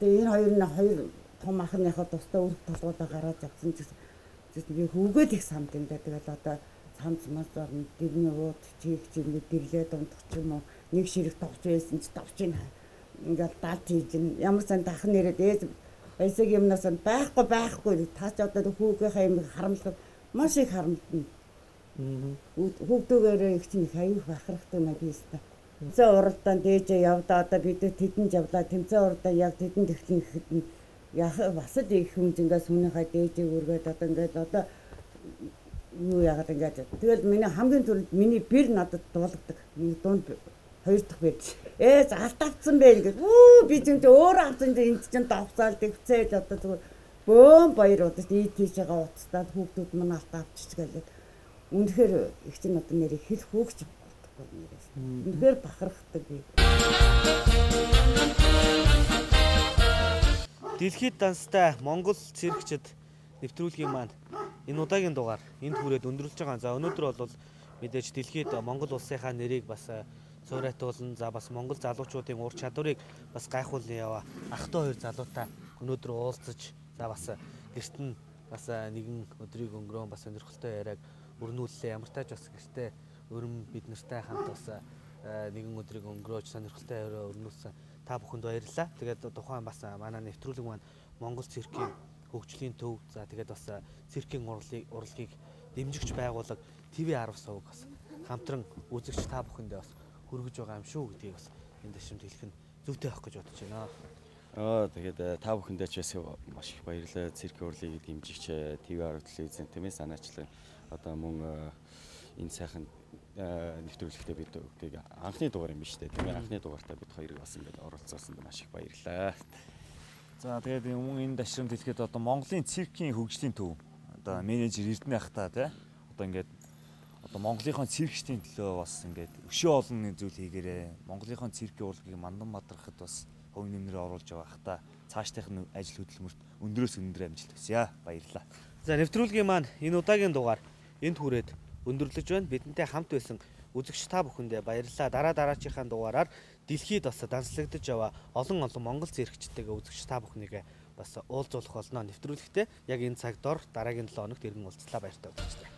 тэгээ энэ хоёр том ахныхаа тусдаа өрх толгойдоо гараад явсан гэсэн би хүүгээд их санд юм да. Тэгэл одоо цамц мас орно дэрний ууд чиг ингээд дэрлээд унтах ч юм уу нэг ширэг тогч байсан ч тогч ингээд далж хийж ямар сан дахн нэрэд ээж баясаг юмнаас байхгүй таач одоо хүүгийнхээ юм харамлах маш их харамлна. Хүүхдүүгээрээ их чинь аюу бахархдаг маа би өстой. Тэмцээн уралдаанд ээжээ явдаа одоо бид тэдэнд явлаа тэмцээн уралдаан яг тэдэнд эхлэн гэхэд яах бас л их хүн зингээс хүнийхээ ээжийг үргээд одоо ингээд одоо юу яагаад ингээд тэгэл миний хамгийн түрүүнд миний бэр надад дуулгадаг. Миний дунд хоёр дахь бэр. Алдагдсан бэ ингээд би чинь өөр авсан чинь энд чинь давцаал тэгцээд одоо зүгээр бөөм баяр удаж ийж байгаа уцтаад хүүхдүүд манай алт авчиж гэлээ. Үнэхээр их чинь одоо нэрийг хэлэх хөөгч болдоггүй нэрээс. Үнэхээр бахархдаг би. Дэлхийд данстай Монгол циркчид нэвтрүүлгийн маань энэ удаагийн дугаар энд хүрээд өндөрлөж байгаа. За өнөөдөр бол мэдээж дэлхийд Монгол улсынхаа нэрийг бас суурайтуулна. За бас Монгол залуучуудын ур чадварыг бас гайхуулна яваа. Ахтай хоёр залуутай өнөөдөр уулзаж за бас гэрт нь бас нэгэн өдрийг өнгөрөөн бас сонирхолтой яриаг өрнүүллээ. Ямар тач бас гэртээ өрөм бид нартай хамт бас нэгэн өдрийг өнгөрөөж сонирхолтой яриа өрнүүлсэн та бүхэнд баярлалаа. Тэгээд тухайн бас манай нэвтрүүлэг маань Монгол циркийн хөгжлийн төв за тэгээд бас циркийн урлагийг дэмжигч байгууллага ТV10 сувг бас хамтран үзэгч та бүхэндээ бас хүргэж байгаа юм шүү гэдгийг бас энэ дэшимд хэлэх нь зүйтэй байх гэж бодож байна. Тэгээд та бүхэндээ ч бас маш их баярлалаа. Циркийн урлагийг дэмжигч ТV10 телевизэн тэмээ санаачлан одоо мөн энэ сайхан нэвтрүүлэгтээ бид өгдөг анхны дугаар юм биш үү? Тийм ээ, анхны дугаартаа бид хоёрыг бас ингээд оролцуулсанд маш их баярлалаа. За тэгээд мөн энэ дашрамд хэлэхэд одоо Монголын циркийн хөгжлийн төв одоо менежер Эрдэнэ ахтаа тий одоо ингээд одоо Монголынхон циркчдийн төлөө бас ингээд өшөө олон зүйл хийгээрээ Монголынхон циркийн урлагийг мандан мадрахад бас хувь нэмрээ оруулж байгаа хата цаашдынх нь ажил хөдөлмөрт өндрөөс өндөр амжилт хүсье. Баярлалаа. За нэвтрүүлгийн маань энэ удаагийн дугаар энд хүрээд өндөрлөж байна. Бидэнтэй хамт байсан үзэгч та бүхэндээ баярлалаа. Дараагийнхаа дугаараар дэлхийд бас данслагдаж яваа олон монгол циркчтэйгээ үзэгч та бүхнийг бас уулзуулах болно. Нэвтрүүлэгтээ яг энэ цагт дараагийн 7 хоногт иргэн уулзлаа. Баяртай үзэгчтэй.